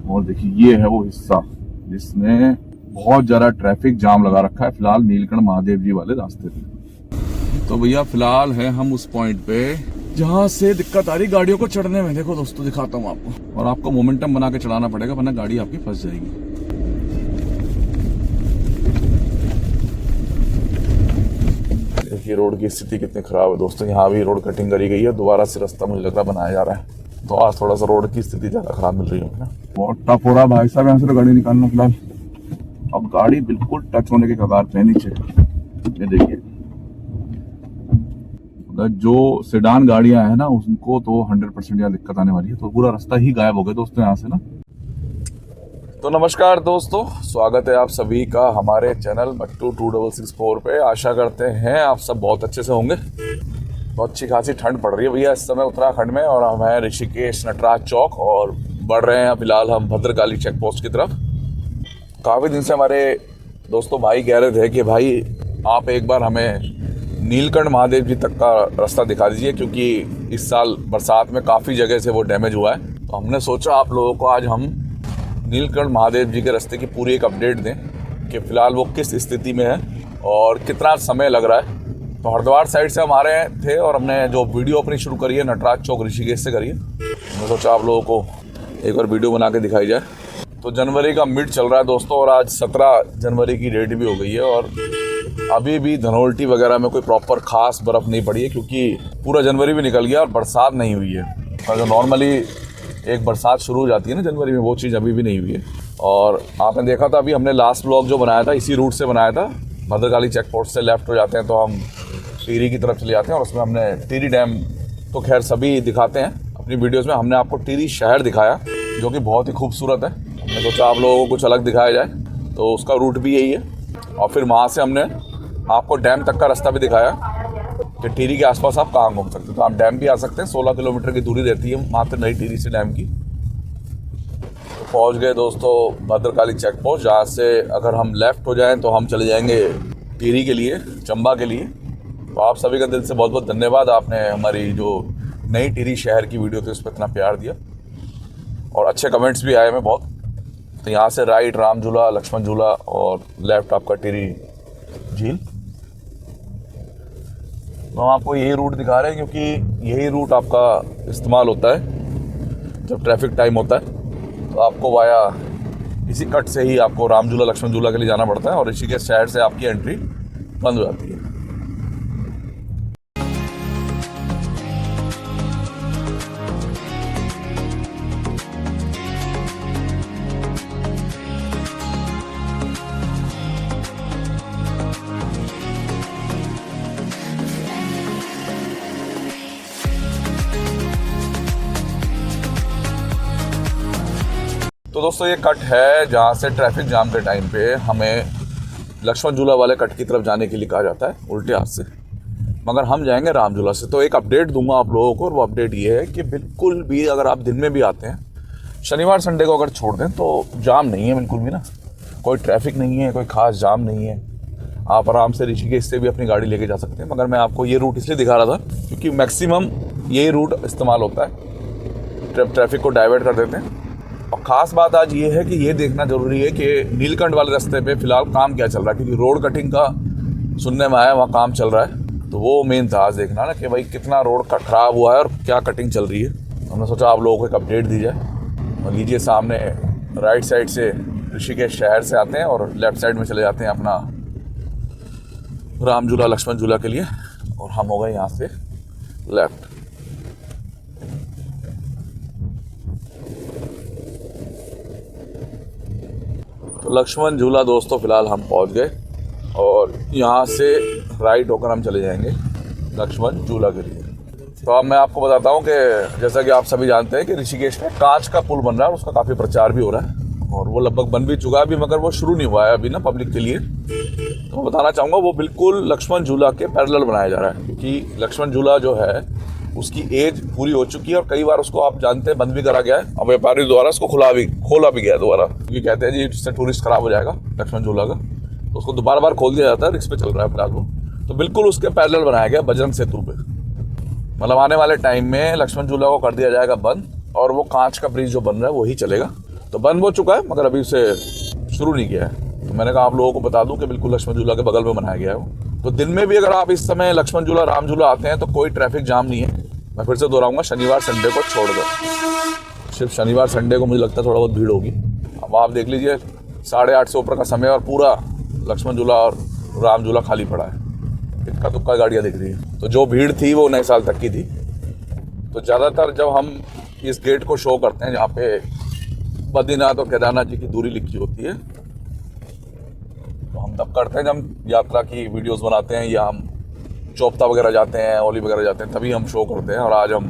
और देखिए ये है वो हिस्सा जिसमें बहुत ज्यादा ट्रैफिक जाम लगा रखा है फिलहाल नीलकंठ महादेव जी वाले रास्ते पे। तो भैया फिलहाल है हम उस पॉइंट पे जहाँ से दिक्कत आ रही गाड़ियों को चढ़ने में। देखो दोस्तों दिखाता हूँ आपको, और आपको मोमेंटम बना के चढ़ाना पड़ेगा वरना गाड़ी आपकी फंस जाएगी। देखिए रोड की स्थिति कितनी खराब है दोस्तों। यहाँ भी रोड कटिंग करी गई है, दोबारा से रास्ता मुझे लग रहा बनाया जा रहा है, तो आज थोड़ा सा रोड की स्थिति ज्यादा खराब मिल रही है ना। बहुत टफ हो रहा भाई साहब यहाँ से तो गाड़ी निकालना फिलहाल। अब गाड़ी बिल्कुल टच होने के कगार पे नीचे। ये देखिए जो सेडान गाड़ियां हैं ना उनको तो 100% यहाँ दिक्कत आने वाली है। तो पूरा रास्ता ही गायब हो गया दोस्तों यहाँ से ना। तो नमस्कार दोस्तों, स्वागत है आप सभी का हमारे चैनल मट्टू 2664 पे। आशा करते हैं आप सब बहुत अच्छे से होंगे। बहुत अच्छी खासी ठंड पड़ रही है भैया इस समय उत्तराखंड में, और हम हैं ऋषिकेश नटराज चौक और बढ़ रहे हैं फिलहाल हम भद्रकाली चेक पोस्ट की तरफ। काफ़ी दिन से हमारे दोस्तों भाई कह रहे थे कि भाई आप एक बार हमें नीलकंठ महादेव जी तक का रास्ता दिखा दीजिए, क्योंकि इस साल बरसात में काफ़ी जगह से वो डैमेज हुआ है। तो हमने सोचा आप लोगों को आज हम नीलकंठ महादेव जी के रास्ते की पूरी एक अपडेट दें कि फ़िलहाल वो किस स्थिति में है और कितना समय लग रहा है। तो हरिद्वार साइड से हम आ रहे थे और हमने जो वीडियो अपनी शुरू करी है नटराज चौक ऋषिकेश से करी है। मैं सोचा आप लोगों को एक बार वीडियो बना के दिखाई जाए। तो जनवरी का मिड चल रहा है दोस्तों, और आज 17 जनवरी की डेट भी हो गई है, और अभी भी धनोल्टी वगैरह में कोई प्रॉपर खास बर्फ़ नहीं पड़ी है, क्योंकि पूरा जनवरी भी निकल गया और बरसात नहीं हुई है। और जो नॉर्मली एक बरसात शुरू हो जाती है ना जनवरी में, वो चीज़ अभी भी नहीं हुई है। और आपने देखा था अभी हमने लास्ट व्लॉग जो बनाया था इसी रूट से बनाया था। भद्रकाली चेक पोस्ट से लेफ्ट हो जाते हैं तो हम टिहरी की तरफ चले जाते हैं, और उसमें हमने टिहरी डैम तो खैर सभी दिखाते हैं अपनी वीडियोज़ में। हमने आपको टिहरी शहर दिखाया जो कि बहुत ही खूबसूरत है। हमने सोचा आप लोगों को कुछ अलग दिखाया जाए, तो उसका रूट भी यही है। और फिर वहाँ से हमने आपको डैम तक का रास्ता भी दिखाया कि टिहरी के आसपास आप कहाँ घूम सकते हो। तो आप डैम भी आ सकते हैं, 16 किलोमीटर की दूरी रहती है मात्र नई टिहरी से डैम की। तो पहुँच गए दोस्तों भद्रकाली चेक पोस्ट, जहाँ से अगर हम लेफ़्ट हो जाएँ तो हम चले जाएँगे टिहरी के लिए, चंबा के लिए। तो आप सभी का दिल से बहुत बहुत धन्यवाद, आपने हमारी जो नई टिहरी शहर की वीडियो थी उस पर इतना प्यार दिया और अच्छे कमेंट्स भी आए हमें बहुत। तो यहाँ से राइट राम झूला, लक्ष्मण झूला, और लेफ्ट आपका टिहरी झील। तो हम आपको यही रूट दिखा रहे हैं क्योंकि यही रूट आपका इस्तेमाल होता है जब ट्रैफिक टाइम होता है। तो आपको वाया इसी कट से ही आपको राम झूला, लक्ष्मण झूला के लिए जाना पड़ता है, और ऋषिकेश शहर से आपकी एंट्री बंद हो जाती है। तो दोस्तों ये कट है जहाँ से ट्रैफिक जाम के टाइम पे हमें लक्ष्मण झूला वाले कट की तरफ जाने के लिए कहा जाता है उल्टे हाथ से, मगर हम जाएंगे राम झूला से। तो एक अपडेट दूंगा आप लोगों को, और वो अपडेट ये है कि बिल्कुल भी अगर आप दिन में भी आते हैं, शनिवार संडे को अगर छोड़ दें तो जाम नहीं है बिल्कुल भी ना, कोई ट्रैफिक नहीं है, कोई खास जाम नहीं है। आप आराम से ऋषिकेश से भी अपनी गाड़ी लेके जा सकते हैं। मगर मैं आपको ये रूट इसलिए दिखा रहा था क्योंकि मैक्सिमम यही रूट इस्तेमाल होता है, ट्रैफिक को डाइवर्ट कर देते हैं। और ख़ास बात आज ये है कि ये देखना ज़रूरी है कि नीलकंठ वाले रास्ते पे फ़िलहाल काम क्या चल रहा है, क्योंकि रोड कटिंग का सुनने में आया वहाँ काम चल रहा है। तो वो मेन था आज देखना ना कि भाई कितना रोड का ख़राब हुआ है और क्या कटिंग चल रही है। हमने सोचा आप लोगों को एक अपडेट दी जाए। और लीजिए सामने राइट साइड से ऋषिकेश शहर से आते हैं और लेफ़्ट साइड में चले जाते हैं अपना राम झूला, लक्ष्मण झूला के लिए, और हम हो गए यहाँ से लेफ़्ट। तो लक्ष्मण झूला दोस्तों फ़िलहाल हम पहुंच गए, और यहाँ से राइट होकर हम चले जाएंगे लक्ष्मण झूला के लिए। तो अब मैं आपको बताता हूँ कि जैसा कि आप सभी जानते हैं कि ऋषिकेश में कांच का पुल बन रहा है, उसका काफ़ी प्रचार भी हो रहा है, और वो लगभग बन भी चुका है अभी, मगर वो शुरू नहीं हुआ है अभी ना पब्लिक के लिए। तो मैं बताना चाहूँगा वो बिल्कुल लक्ष्मण झूला के पैरेलल बनाया जा रहा है, क्योंकि लक्ष्मण झूला जो है उसकी एज पूरी हो चुकी है, और कई बार उसको आप जानते हैं बंद भी करा गया है, और व्यापारी द्वारा उसको खोला भी गया दोबारा, क्योंकि कहते हैं जी इससे टूरिस्ट खराब हो जाएगा लक्ष्मण झूला का। तो उसको दोबारा बार खोल दिया जाता है, रिक्स पे चल रहा है फिलहाल वो। तो बिल्कुल उसके पैरेलल बनाया गया बजरंग सेतु पे। मतलब आने वाले टाइम में लक्ष्मण झूला को कर दिया जाएगा बंद, और वो कांच का ब्रिज जो बन रहा है वही चलेगा। तो बंद हो चुका है मगर अभी उसे शुरू नहीं किया है। तो मैंने कहा आप लोगों को बता दूं कि बिल्कुल लक्ष्मण झूला के बगल में बनाया गया है वो। तो दिन में भी अगर आप इस समय लक्ष्मण झूला राम झूला आते हैं तो कोई ट्रैफिक जाम नहीं है। मैं फिर से दोहराऊंगा, शनिवार संडे को छोड़कर सिर्फ शनिवार संडे को मुझे लगता है थोड़ा बहुत भीड़ होगी। अब आप देख लीजिए 8:30 से ऊपर का समय और पूरा लक्ष्मण झूला और राम झूला खाली पड़ा है, इक्का दुक्का गाड़ियाँ दिख रही है। तो जो भीड़ थी वो नए साल तक की थी। तो ज़्यादातर जब हम इस गेट को शो करते हैं जहाँ पे बद्रीनाथ और केदारनाथ जी की दूरी लिखी होती है, तो हम तब करते हैं जब हम यात्रा की वीडियोस बनाते हैं या हम चोपता वगैरह जाते हैं, ओली वगैरह जाते हैं, तभी हम शो करते हैं। और आज हम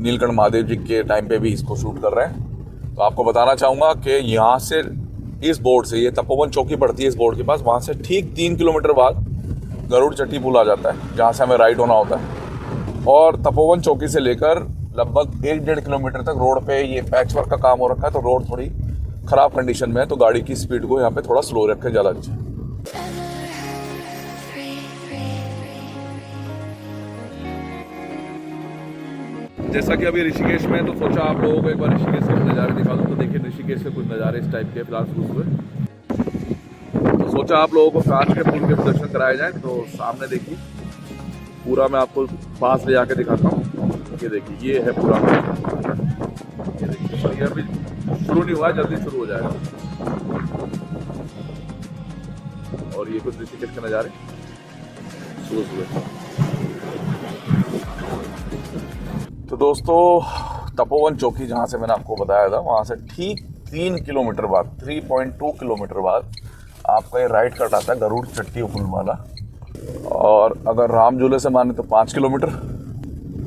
नीलकंठ महादेव जी के टाइम पे भी इसको शूट कर रहे हैं। तो आपको बताना चाहूँगा कि यहाँ से इस बोर्ड से, ये तपोवन चौकी पड़ती है इस बोर्ड के पास, वहाँ से ठीक 3 किलोमीटर बाद गरुड़ चट्टी पुल आ जाता है जहाँ से हमें राइट होना होता है। और तपोवन चौकी से लेकर लगभग 1-1.5 किलोमीटर तक रोड पे ये पैच वर्क का काम हो रखा है, तो रोड थोड़ी ख़राब कंडीशन में है, तो गाड़ी की स्पीड को यहाँ पे थोड़ा स्लो रखें, ज़्यादा अच्छा। जैसा कि अभी ऋषिकेश में, तो सोचा आप लोगों को एक बार ऋषिकेश के नज़ारे दिखा दूँ। तो देखिए ऋषिकेश के कुछ नज़ारे इस टाइप के फिलहाल शुरू हुए। तो सोचा आप लोगों को कांच के पुल के दर्शन कराए जाए। तो सामने देखिए पूरा मैं आपको पास ले जाके दिखाता हूँ। ये देखिए ये है पूरा, ये देखिए, पर ये अभी शुरू नहीं हुआ है, जल्दी शुरू हो जाएगा। और ये कुछ ऋषिकेश के नज़ारे सुबह सुबह। तो दोस्तों तपोवन चौकी जहाँ से मैंने आपको बताया था, वहाँ से ठीक 3 किलोमीटर बाद, 3.2 किलोमीटर बाद आपका ये राइट कट आता है गरुड़ चट्टी पुल वाला। और अगर राम झूले से माने तो 5 किलोमीटर,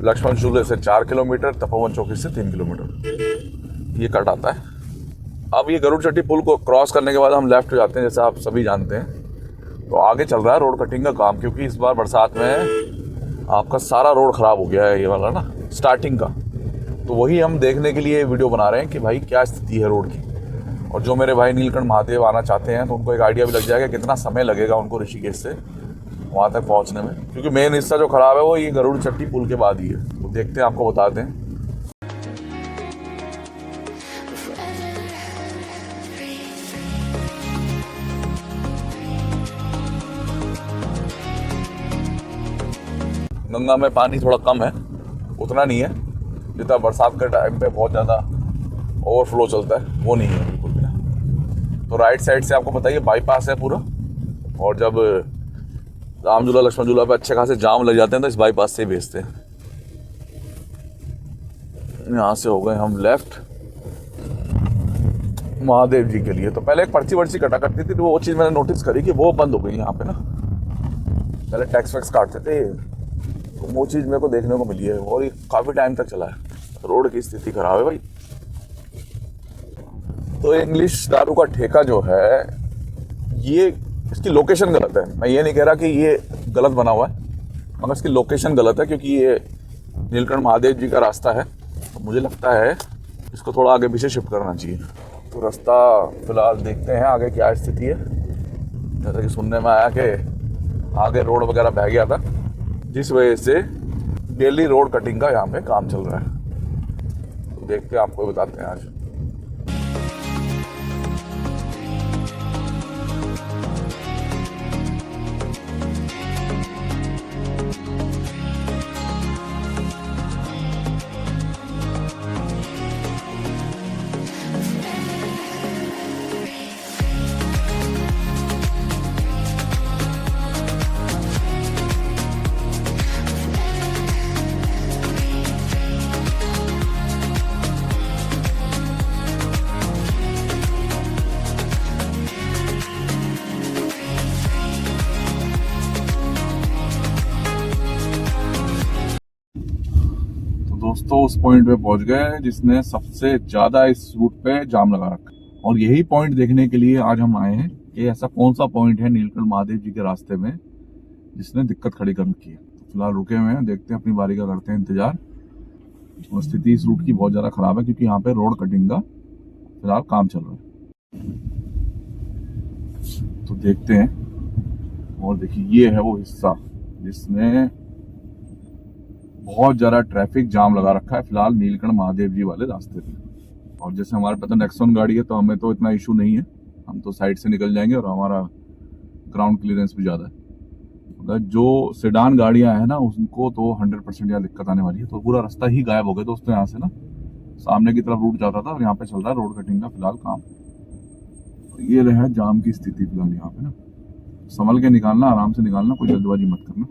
लक्ष्मण झूले से 4 किलोमीटर, तपोवन चौकी से 3 किलोमीटर ये कट आता है। अब ये गरुड़ चट्टी पुल को क्रॉस करने के बाद हम लेफ्ट जाते हैं, जैसे आप सभी जानते हैं। तो आगे चल रहा है रोड कटिंग का काम, क्योंकि इस बार बरसात में आपका सारा रोड ख़राब हो गया है, ये वाला ना स्टार्टिंग का। तो वही हम देखने के लिए वीडियो बना रहे हैं कि भाई क्या स्थिति है रोड की। और जो मेरे भाई नीलकंठ महादेव आना चाहते हैं तो उनको एक आइडिया भी लग जाएगा कितना समय लगेगा उनको ऋषिकेश से वहाँ तक पहुँचने में, क्योंकि मेन हिस्सा जो ख़राब है वो ये गरुड़ चट्टी पुल के बाद ही है। तो देखते हैं, आपको बताते हैं। गंगा में पानी थोड़ा कम है, उतना नहीं है जितना बरसात के टाइम पे बहुत ज़्यादा ओवरफ्लो चलता है, वो नहीं है बिल्कुल भी। तो राइट साइड से आपको बताइए बाईपास है पूरा। और जब राम झूला लक्ष्मण झूला पे अच्छे खासे जाम लग जाते हैं तो इस बाईपास से ही भेजते हैं। यहाँ से हो गए हम लेफ्ट महादेव जी के लिए। तो पहले एक पर्ची वर्ची कटा करती थी, तो वो चीज़ मैंने नोटिस करी कि वो बंद हो गई यहाँ पे ना। पहले टैक्स वैक्स काटते थे, तो वो चीज़ मेरे को देखने को मिली है और ये काफ़ी टाइम तक चला है। रोड की स्थिति खराब है भाई। तो इंग्लिश दारू का ठेका जो है, ये इसकी लोकेशन गलत है। मैं ये नहीं कह रहा कि ये गलत बना हुआ है, मगर इसकी लोकेशन गलत है, क्योंकि ये नीलकंठ महादेव जी का रास्ता है। तो मुझे लगता है इसको थोड़ा आगे पीछे शिफ्ट करना चाहिए। तो रास्ता फिलहाल देखते हैं आगे क्या स्थिति है। जैसा कि सुनने में आया कि आगे रोड वगैरह बह गया था, जिस वजह से डेली रोड कटिंग का यहाँ पे काम चल रहा है। तो देखते हैं, आपको बताते हैं आज। दोस्तों उस पॉइंट पे पहुंच गए जिसने सबसे ज्यादा इस रूट पे जाम लगा रखा है। और यही पॉइंट देखने के लिए आज हम आए हैं कि ऐसा कौन सा पॉइंट है नीलकंठ महादेव जी के रास्ते में जिसने दिक्कत खड़ी कर रखी है। तो फिलहाल रुके हुए हैं, देखते हैं, अपनी बारी का करते हैं इंतजार। और स्थिति इस रूट की बहुत ज्यादा खराब है, क्योंकि यहाँ पे रोड कटिंग का फिलहाल काम चल रहा है। तो देखते हैं। और देखिए ये है वो हिस्सा जिसने बहुत ज्यादा ट्रैफिक जाम लगा रखा है फिलहाल नीलकंठ महादेव जी वाले रास्ते पे। और जैसे हमारे पास तो नेक्सॉन गाड़ी है तो हमें तो इतना इशू नहीं है, हम तो साइड से निकल जाएंगे और हमारा ग्राउंड क्लियरेंस भी ज़्यादा है। मतलब जो सेडान गाड़ियां हैं ना उनको तो 100% यहाँ दिक्कत आने वाली है। तो पूरा रास्ता ही गायब हो गया दोस्तों, यहाँ से ना सामने की तरफ रूट जाता था और यहाँ पे चल रहा है रोड कटिंग का फिलहाल काम। तो ये रहा जाम की स्थिति फिलहाल यहाँ पे ना, संभल के निकालना, आराम से निकालना, कोई जल्दबाजी मत करना।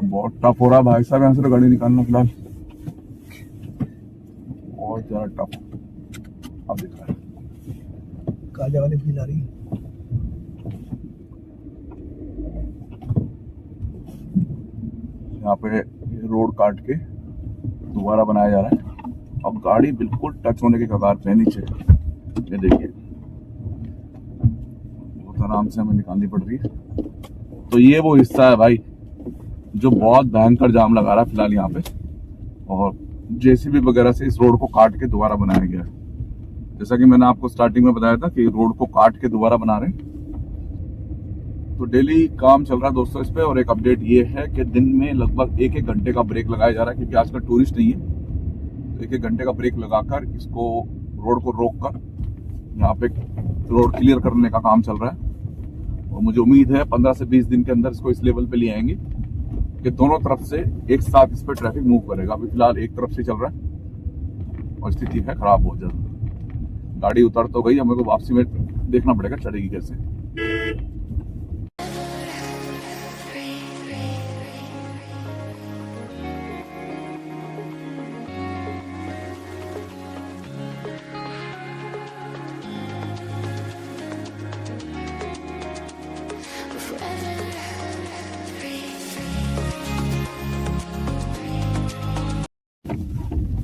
बहुत टफ हो रहा है भाई साहब, यहाँ से तो गाड़ी निकालना फिलहाल बहुत ज्यादा टफ। अब दिख रहा है काजा वाली फील आ रही है। यहाँ पे रोड काट के दोबारा बनाया जा रहा है। अब गाड़ी बिल्कुल टच होने के कगार पे नीचे, ये देखिए बहुत आराम से हमें निकालनी पड़ रही है। तो ये वो हिस्सा है भाई जो बहुत भयंकर जाम लगा रहा है फिलहाल यहाँ पे, और जेसीबी वगैरह से इस रोड को काट के दोबारा बनाया गया है। जैसा कि मैंने आपको स्टार्टिंग में बताया था कि रोड को काट के दोबारा बना रहे हैं। तो डेली काम चल रहा है दोस्तों इस पे। और एक अपडेट ये है कि दिन में लगभग 1-1 घंटे का ब्रेक लगाया जा रहा है, क्योंकि आजकल टूरिस्ट नहीं है। तो 1-1 घंटे का ब्रेक लगाकर इसको रोड को रोक कर यहाँ पे रोड क्लियर करने का काम चल रहा है। और मुझे उम्मीद है 15 से 20 दिन के अंदर इसको इस लेवल पे ले आएंगे कि दोनों तरफ से एक साथ इस पर ट्रैफिक मूव करेगा। अभी फिलहाल एक तरफ से चल रहा है और स्थिति है खराब बहुत ज्यादा। गाड़ी उतर तो गई, हमें को वापसी में देखना पड़ेगा चढ़ेगी कैसे।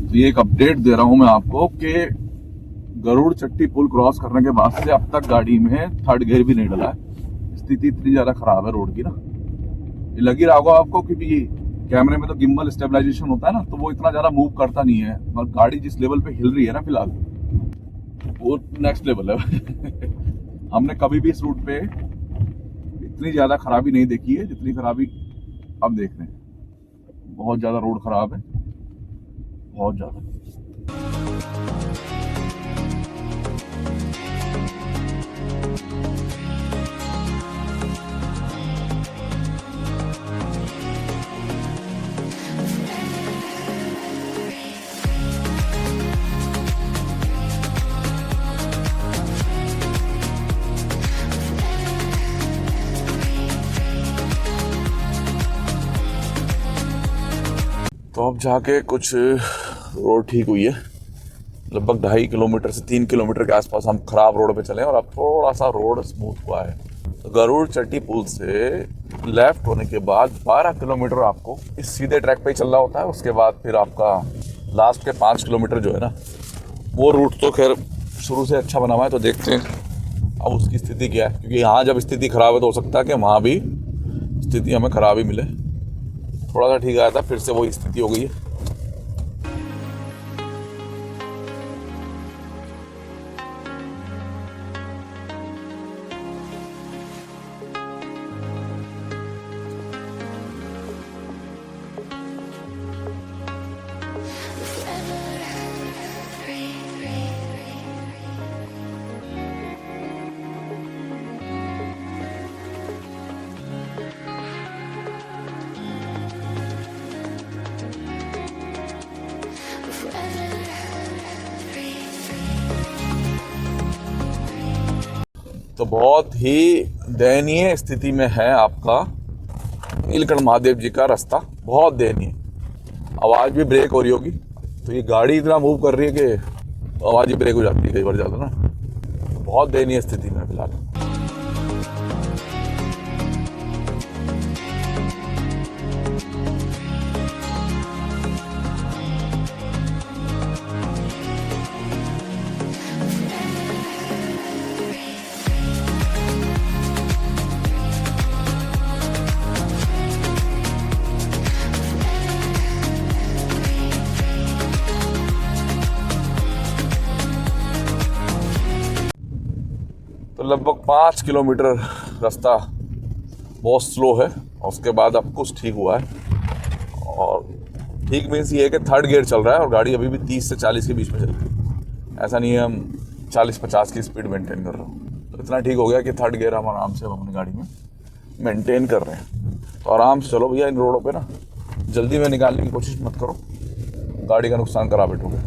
तो ये एक अपडेट दे रहा हूं मैं आपको कि गरुड़ चट्टी पुल क्रॉस करने के बाद से अब तक गाड़ी में थर्ड गियर भी नहीं डला है। स्थिति इतनी ज्यादा खराब है रोड की ना, ये लग ही रहा होगा आपको, क्योंकि कैमरे में तो गिम्बल स्टेबलाइजेशन होता है ना, तो वो इतना ज्यादा मूव करता नहीं है। और गाड़ी जिस लेवल पे हिल रही है ना फिलहाल, वो नेक्स्ट लेवल है। हमने कभी भी इस रूट पे इतनी ज्यादा खराबी नहीं देखी है जितनी खराबी अब देख रहे हैं। बहुत ज्यादा रोड खराब है, बहुत ज्यादा। तो अब जाके कुछ रोड ठीक हुई है, लगभग 2.5 किलोमीटर से 3 किलोमीटर के आसपास हम खराब रोड पे चले और अब थोड़ा सा रोड स्मूथ हुआ है। तो गरुड़ चट्टी पुल से लेफ्ट होने के बाद 12 किलोमीटर आपको इस सीधे ट्रैक पे ही चलना होता है। उसके बाद फिर आपका लास्ट के 5 किलोमीटर जो है ना, वो रूट तो खैर शुरू से अच्छा बना हुआ है। तो देखते हैं अब उसकी स्थिति क्या है, क्योंकि यहाँ जब स्थिति खराब है तो हो सकता है कि वहाँ भी स्थिति हमें खराब ही मिले। थोड़ा सा ठीक आया था, फिर से वही स्थिति हो गई है। तो बहुत ही दयनीय स्थिति में है आपका नीलकंठ महादेव जी का रास्ता, बहुत दयनीय। आवाज़ भी ब्रेक हो रही होगी, तो ये गाड़ी इतना मूव कर रही है कि आवाज़ ही ब्रेक हो जाती है कई बार ज़्यादा ना। बहुत दयनीय स्थिति में फिलहाल। लगभग 5 किलोमीटर रास्ता बहुत स्लो है और उसके बाद अब कुछ ठीक हुआ है। और ठीक मीन्स ये है कि थर्ड गियर चल रहा है और गाड़ी अभी भी 30 से 40 के बीच में चल रही है। ऐसा नहीं है हम 40-50 की स्पीड मेंटेन कर रहे हो। तो इतना ठीक हो गया कि थर्ड गियर हम आराम से अपनी गाड़ी में मेंटेन कर रहे हैं। तो आराम से चलो भैया इन रोडों पे ना, जल्दी में निकालने की कोशिश मत करो, गाड़ी का नुकसान करा बैठोगे।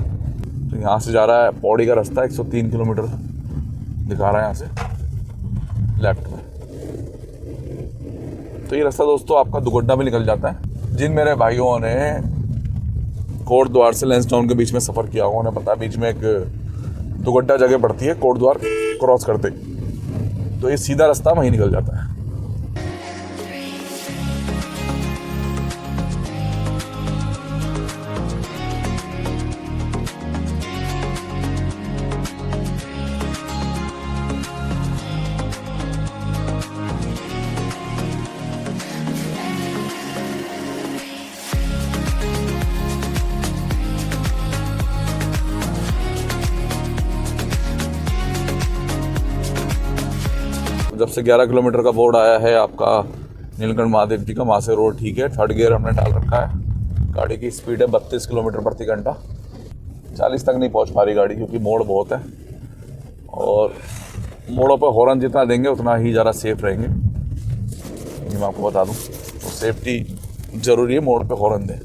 तो यहाँ से जा रहा है पौड़ी का रास्ता 103 किलोमीटर दिखा रहा है यहाँ से लेफ्ट में। तो ये रास्ता दोस्तों आपका दुगड्डा में निकल जाता है। जिन मेरे भाइयों ने कोट द्वार से लैंसडाउन के बीच में सफ़र किया होगा उन्हें पता है बीच में एक दुगड्डा जगह पड़ती है कोट द्वार क्रॉस करते, तो ये सीधा रास्ता वहीं निकल जाता है। जब से 11 किलोमीटर का बोर्ड आया है आपका नीलकंठ महादेव जी का, वहाँ से रोड ठीक है। थर्ड गियर हमने डाल रखा है। गाड़ी की स्पीड है 32 किलोमीटर प्रति घंटा। 40 तक नहीं पहुँच पा रही गाड़ी क्योंकि मोड़ बहुत है और मोड़ों पर हॉर्न जितना देंगे उतना ही ज़्यादा सेफ रहेंगे। ये मैं आपको बता दूँ, तो सेफ्टी ज़रूरी है, मोड़ पर हॉर्न दें।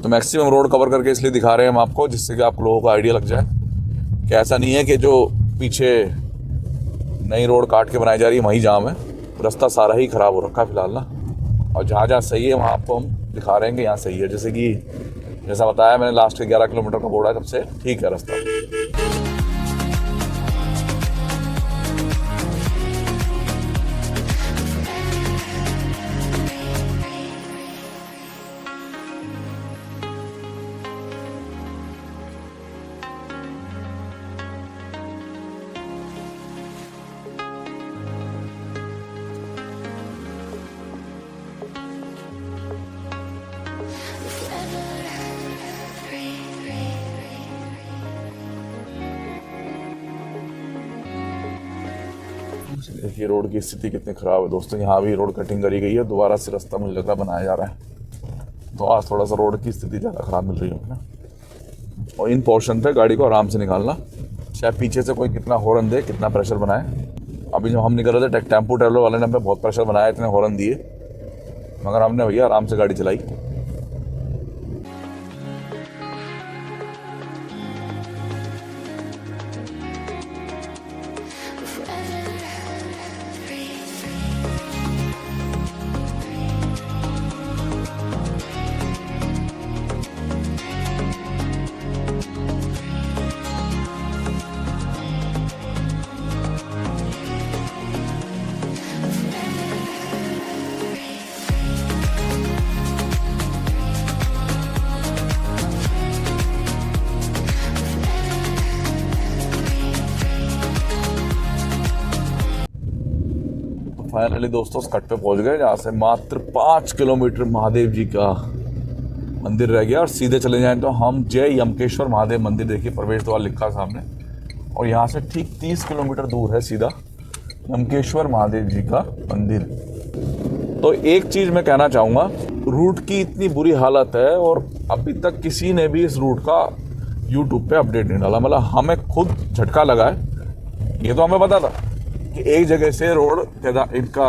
तो मैक्सिमम रोड कवर करके इसलिए दिखा रहे हैं हम आपको, जिससे कि आप लोगों को आइडिया लग जाए कि ऐसा नहीं है कि जो पीछे नई रोड काट के बनाई जा रही है वहीं जाम है। रास्ता सारा ही ख़राब हो रखा है फिलहाल ना, और जहाँ जहाँ सही है वहाँ आपको हम दिखा रहे हैं कि यहाँ सही है। जैसा बताया मैंने, लास्ट के 11 किलोमीटर का बोर्ड है, तब से ठीक है रास्ता। देखिए रोड की स्थिति कितनी ख़राब है दोस्तों। यहाँ भी रोड कटिंग करी गई है, दोबारा से रास्ता मुझे लग रहा बनाया जा रहा है। तो आज थोड़ा सा रोड की स्थिति ज़्यादा ख़राब मिल रही है ना। और इन पोर्शन पे गाड़ी को आराम से निकालना, चाहे पीछे से कोई कितना हॉर्न दे, कितना प्रेशर बनाए। अभी जब हम निकल रहे थे टेम्पो ट्रैवलर वाले ने हमें बहुत प्रेशर बनाया, इतने हॉर्न दिए, मगर हमने भैया आराम से गाड़ी चलाई। फाइनली दोस्तों उस कट पे पहुंच गए जहाँ से मात्र 5 किलोमीटर महादेव जी का मंदिर रह गया। और सीधे चले जाएं तो हम जय यमकेश्वर महादेव मंदिर, देखिए प्रवेश द्वार लिखा सामने, और यहाँ से ठीक 30 किलोमीटर दूर है सीधा यमकेश्वर महादेव जी का मंदिर। तो एक चीज़ मैं कहना चाहूँगा, रूट की इतनी बुरी हालत है और अभी तक किसी ने भी इस रूट का यूट्यूब पे अपडेट नहीं डाला। मतलब हमें खुद झटका लगा है। ये तो हमें पता था कि एक जगह से रोड इनका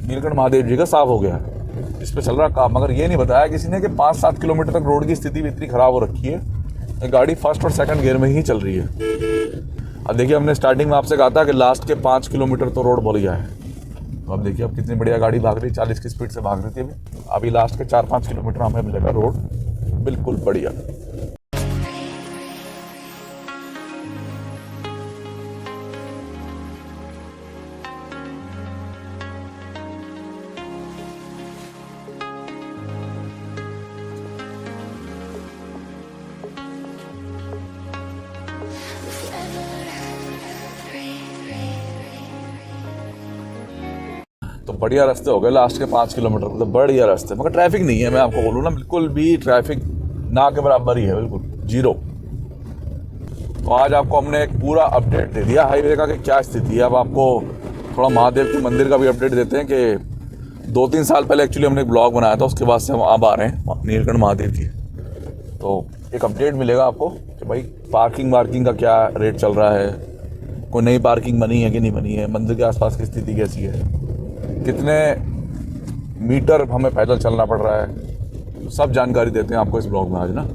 नीलकंठ महादेव जी का साफ हो गया है, इस पे चल रहा काम, मगर ये नहीं बताया किसी ने कि 5-7 किलोमीटर तक रोड की स्थिति भी इतनी ख़राब हो रखी है, गाड़ी फर्स्ट और सेकंड गियर में ही चल रही है। अब देखिए हमने स्टार्टिंग में आपसे कहा था कि लास्ट के 5 किलोमीटर तो रोड बढ़िया है, तो अब देखिए अब कितनी बढ़िया गाड़ी भाग रही, 40 की स्पीड से भाग रही थी अभी लास्ट के 4-5 किलोमीटर हमें मिलेगा रोड बिल्कुल बढ़िया। तो बढ़िया रास्ते हो गए लास्ट के 5 किलोमीटर, मतलब बढ़िया रास्ते, मगर ट्रैफिक नहीं है। मैं आपको बोलूँ ना, बिल्कुल भी ट्रैफिक ना के बराबर ही है, बिल्कुल जीरो। तो आज आपको हमने एक पूरा अपडेट दे दिया हाईवे का कि क्या स्थिति है। अब आपको थोड़ा महादेव के मंदिर का भी अपडेट देते हैं कि 2-3 साल पहले एक्चुअली हमने एक ब्लॉग बनाया था, उसके बाद से हम अब आ रहे हैं नीलकंठ महादेव की। तो एक अपडेट मिलेगा आपको कि भाई पार्किंग वार्किंग का क्या रेट चल रहा है, कोई नई पार्किंग बनी है कि नहीं बनी है, मंदिर के आसपास की स्थिति कैसी है, कितने मीटर हमें पैदल चलना पड़ रहा है, सब जानकारी देते हैं आपको इस ब्लॉग में आज ना।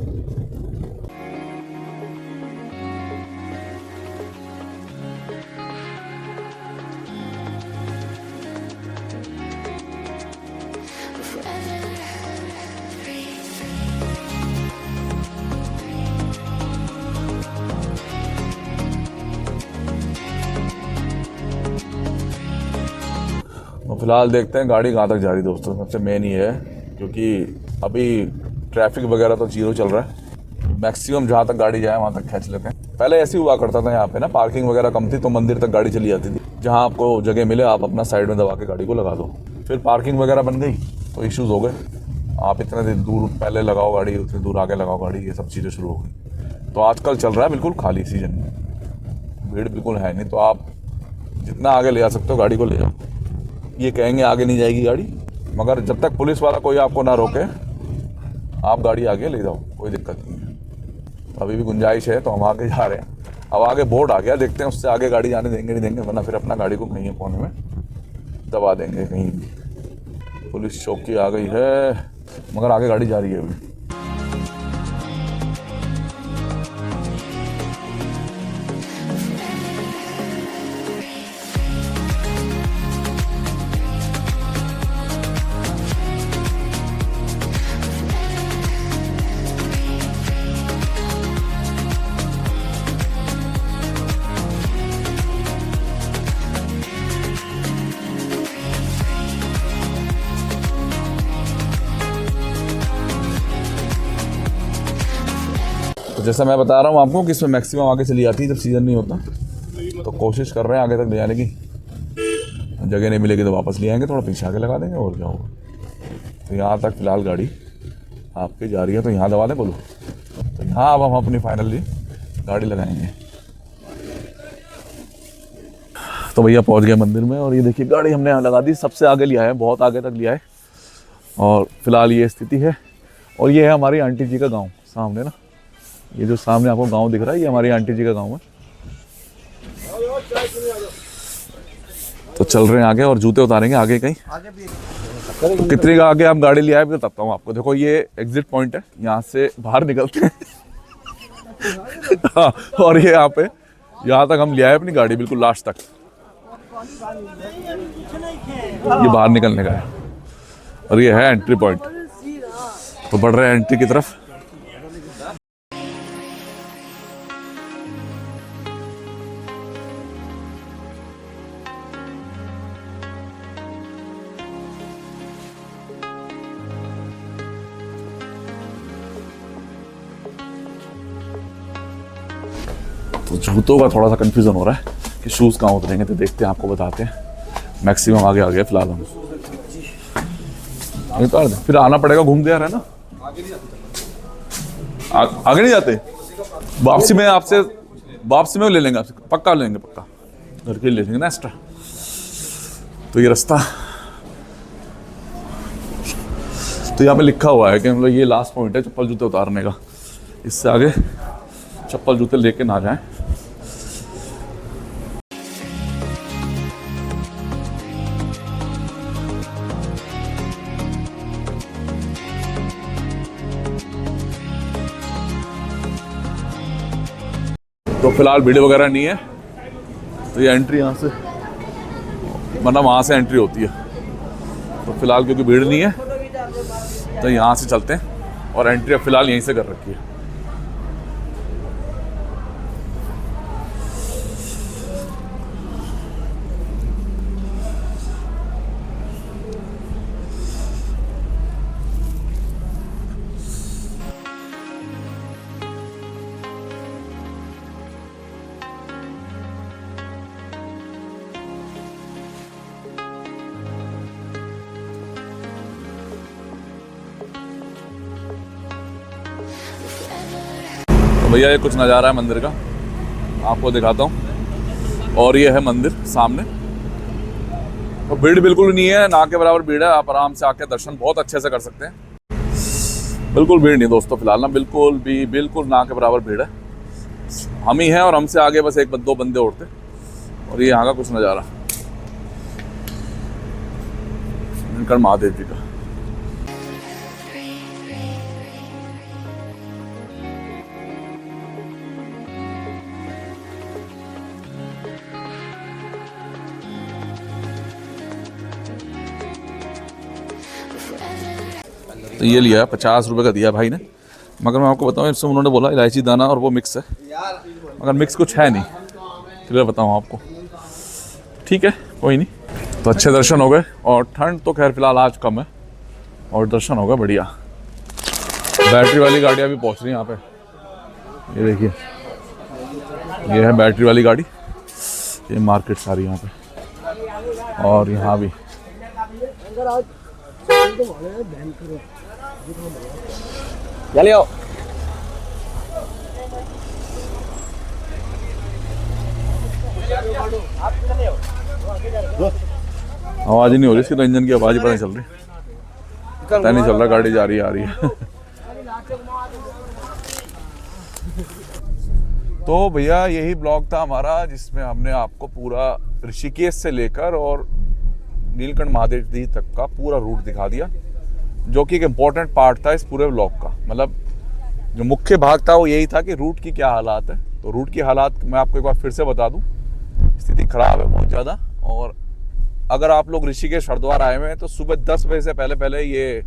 तो फिलहाल देखते हैं गाड़ी कहाँ तक जा रही है दोस्तों। सबसे मेन ये है क्योंकि अभी ट्रैफिक वगैरह तो जीरो चल रहा है, मैक्सिमम जहाँ तक गाड़ी जाए वहाँ तक खींच लेते हैं। पहले ऐसे ही हुआ करता था यहाँ पे ना, पार्किंग वगैरह कम थी तो मंदिर तक गाड़ी चली जाती थी, जहाँ आपको जगह मिले आप अपना साइड में दबा के गाड़ी को लगा दो। फिर पार्किंग वगैरह बन गई तो इश्यूज़ हो गए, आप इतने दूर पहले लगाओ गाड़ी, उतनी दूर आगे लगाओ गाड़ी, ये सब चीज़ें शुरू हो गई। तो आजकल चल रहा है बिल्कुल खाली सीजन में, भीड़ बिल्कुल है नहीं, तो आप जितना आगे ले जा सकते हो गाड़ी को ले जाओ। ये कहेंगे आगे नहीं जाएगी गाड़ी, मगर जब तक पुलिस वाला कोई आपको ना रोके आप गाड़ी आगे ले जाओ, कोई दिक्कत नहीं है। अभी भी गुंजाइश है तो हम आगे जा रहे हैं। अब आगे बोर्ड आ गया, देखते हैं उससे आगे गाड़ी जाने देंगे नहीं देंगे, वरना फिर अपना गाड़ी को कहीं कोने में दबा देंगे कहीं भी। पुलिस चौकी आ गई है मगर आगे गाड़ी जा रही है अभी। तो जैसा मैं बता रहा हूँ आपको कि इसमें मैक्सिमम आगे चली जाती है जब सीज़न नहीं होता, तो कोशिश कर रहे हैं आगे तक ले जाने की। जगह नहीं मिलेगी तो वापस ले आएंगे, थोड़ा पीछे आगे लगा देंगे और क्या होगा। तो यहाँ तक फ़िलहाल गाड़ी आपकी जा रही है, तो यहाँ दबा दें बोलो। तो यहाँ अब हम अपनी फाइनली गाड़ी लगाएंगे। तो भैया पहुँच गए मंदिर में और ये देखिए गाड़ी हमने यहाँ लगा दी, सबसे आगे लिया है, बहुत आगे तक लिया है। और फिलहाल ये स्थिति है। और ये है हमारी आंटी जी का गाँव सामने ना, ये जो सामने आपको गांव दिख रहा है ये हमारी आंटी जी का गांव है। तो चल रहे हैं आगे और जूते उतारेंगे आगे कहीं। तो कितने का आगे आप गाड़ी ले आए बताता हूँ आपको। देखो ये एग्जिट पॉइंट है, यहाँ से बाहर निकलते हैं हाँ, और ये यहाँ पे यहाँ तक हम ले आए अपनी गाड़ी बिल्कुल लास्ट तक, ये बाहर निकलने का है। और ये है एंट्री पॉइंट, तो बढ़ रहे हैं एंट्री की तरफ। तो जूतों का थोड़ा सा कंफ्यूजन हो रहा है कि शूज़ कहाँ उतरेंगे, तो देखते हैं आपको बताते हैं। मैक्सिमम आगे आ गया फिलहाल हम, उतार दें फिर आना पड़ेगा, घूम गया है ना। आगे नहीं जाते, वापसी में ले लेंगे आपसे, पक्का लेंगे, पक्का घर के ले लेंगे ना एक्स्ट्रा। तो ये रास्ता, तो यहाँ पे लिखा हुआ है कि मतलब ये लास्ट पॉइंट है चप्पल जूते उतारने का, इससे आगे चप्पल जूते लेके ना जाएं। तो फिलहाल भीड़ वगैरह नहीं है, तो ये एंट्री यहाँ से, वरना वहाँ से एंट्री होती है। तो फिलहाल क्योंकि भीड़ नहीं है तो यहाँ से चलते हैं, और एंट्री अब फिलहाल यहीं से कर रखी है। तो भैया ये कुछ नज़ारा है मंदिर का, आपको दिखाता हूँ। और ये है मंदिर सामने। तो भीड़ बिल्कुल नहीं है, ना के बराबर भीड़ है। आप आराम से आके दर्शन बहुत अच्छे से कर सकते हैं। बिल्कुल भीड़ नहीं दोस्तों फिलहाल ना, बिल्कुल ना के बराबर भीड़ है। हम ही हैं और हमसे आगे बस एक दो बंदे उड़ते। और ये यहाँ का कुछ नज़ारा नीलकंठ महादेव जी का। तो ये लिया 50 रुपये का दिया भाई ने। मगर मैं आपको बताऊँ, इससे उन्होंने बोला इलायची दाना और वो मिक्स है, मगर मिक्स कुछ है नहीं। क्लियर बताऊँ आपको। ठीक है, कोई नहीं। तो अच्छे दर्शन हो गए और ठंड तो खैर फिलहाल आज कम है और दर्शन हो गए बढ़िया। बैटरी वाली गाड़ियाँ भी पहुँच रही हैं यहाँ पे। ये देखिए, ये है बैटरी वाली गाड़ी। ये मार्केट सारी यहाँ पे और यहाँ भी। ले आओ। आवाज ही नहीं हो रही इसकी, तो इंजन की आवाज ही पता नहीं चल रही, पता नहीं चल रहा गाड़ी जा रही है आ रही है। तो भैया यही ब्लॉग था हमारा, जिसमें हमने आपको पूरा ऋषिकेश से लेकर और नीलकंठ महादेव जी तक का पूरा रूट दिखा दिया, जो कि एक इम्पोर्टेंट पार्ट था इस पूरे ब्लॉग का। मतलब जो मुख्य भाग था वो यही था कि रूट की क्या हालात है। तो रूट की हालात मैं आपको एक बार फिर से बता दूं, स्थिति खराब है बहुत ज़्यादा। और अगर आप लोग ऋषिकेश हरिद्वार आए हुए हैं तो सुबह 10 बजे से पहले पहले ये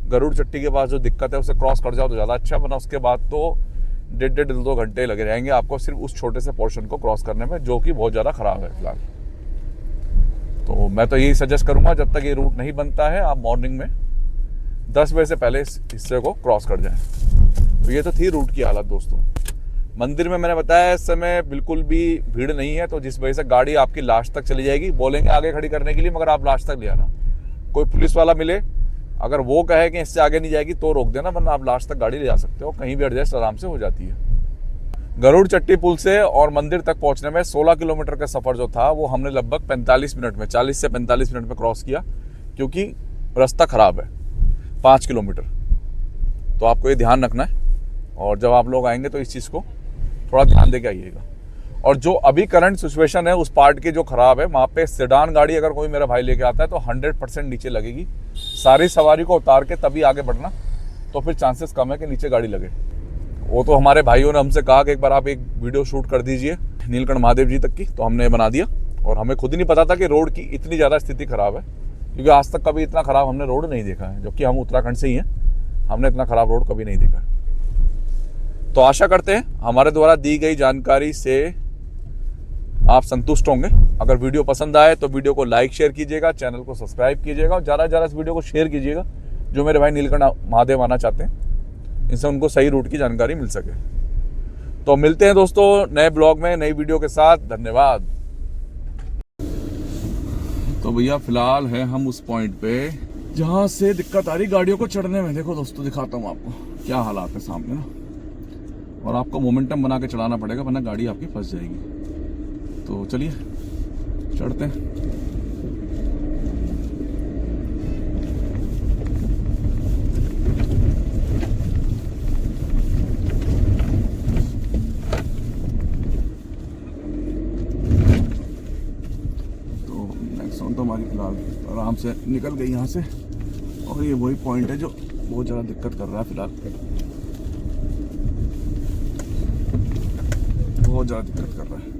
गरुड़ चट्टी के पास जो दिक्कत है उसे क्रॉस कर जाओ तो ज़्यादा अच्छा, वरना उसके बाद तो 1.5-2 घंटे लगे रहेंगे आपको सिर्फ उस छोटे से पोर्शन को क्रॉस करने में, जो कि बहुत ज़्यादा ख़राब है फिलहाल। तो मैं तो यही सजेस्ट करूँगा, जब तक ये रूट नहीं बनता है आप मॉर्निंग में 10 बजे से पहले इस हिस्से को क्रॉस कर जाएं। तो ये तो थी रूट की हालत दोस्तों। मंदिर में मैंने बताया इस समय बिल्कुल भी भीड़ नहीं है, तो जिस वजह से गाड़ी आपकी लास्ट तक चली जाएगी। बोलेंगे आगे खड़ी करने के लिए, मगर आप लास्ट तक ले आना। कोई पुलिस वाला मिले, अगर वो कहे कि इससे आगे नहीं जाएगी तो रोक देना, वरना आप लास्ट तक गाड़ी ले जा सकते हो। कहीं भी एडजस्ट आराम से हो जाती है। गरुड़ चट्टी पुल से और मंदिर तक पहुंचने में 16 किलोमीटर का सफ़र जो था वो हमने लगभग 45 मिनट में, 40 से 45 मिनट में क्रॉस किया, क्योंकि रास्ता ख़राब है 5 किलोमीटर। तो आपको ये ध्यान रखना है और जब आप लोग आएंगे तो इस चीज़ को थोड़ा ध्यान दे के आइएगा। और जो अभी करंट सिचुएशन है उस पार्ट की जो ख़राब है, वहाँ पे सेडान गाड़ी अगर कोई मेरा भाई लेके आता है तो 100% नीचे लगेगी। सारी सवारी को उतार के तभी आगे बढ़ना, तो फिर चांसेस कम है कि नीचे गाड़ी लगे। वो तो हमारे भाइयों ने हमसे कहा कि एक बार आप एक वीडियो शूट कर दीजिए नीलकंठ महादेव जी तक की, तो हमने बना दिया। और हमें खुद ही नहीं पता था कि रोड की इतनी ज़्यादा स्थिति ख़राब है, क्योंकि आज तक कभी इतना ख़राब हमने रोड नहीं देखा है। जबकि हम उत्तराखंड से ही हैं, हमने इतना ख़राब रोड कभी नहीं देखा है। तो आशा करते हैं हमारे द्वारा दी गई जानकारी से आप संतुष्ट होंगे। अगर वीडियो पसंद आए तो वीडियो को लाइक शेयर कीजिएगा, चैनल को सब्सक्राइब कीजिएगा और ज़्यादा से ज़्यादा इस वीडियो को शेयर कीजिएगा। जो मेरे भाई नीलकंठ महादेव आना चाहते हैं, इनसे उनको सही रूट की जानकारी मिल सके। तो मिलते हैं दोस्तों नए ब्लॉग में नई वीडियो के साथ। धन्यवाद। तो भैया फिलहाल है हम उस पॉइंट पे जहाँ से दिक्कत आ रही गाड़ियों को चढ़ने में। देखो दोस्तों, दिखाता हूँ आपको क्या हालात है सामने ना। और आपको मोमेंटम बना के चलाना पड़ेगा, वरना गाड़ी आपकी फंस जाएगी। तो चलिए चढ़ते हैं। तो नेक्स्ट तो हमारी फिलहाल आराम से निकल गई यहाँ से। और ये वही पॉइंट है जो बहुत ज़्यादा दिक्कत कर रहा है फिलहाल, बहुत ज़्यादा दिक्कत कर रहा है।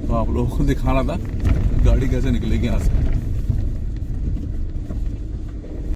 तो आप लोगों को दिखाना था गाड़ी कैसे निकलेगी यहाँ से।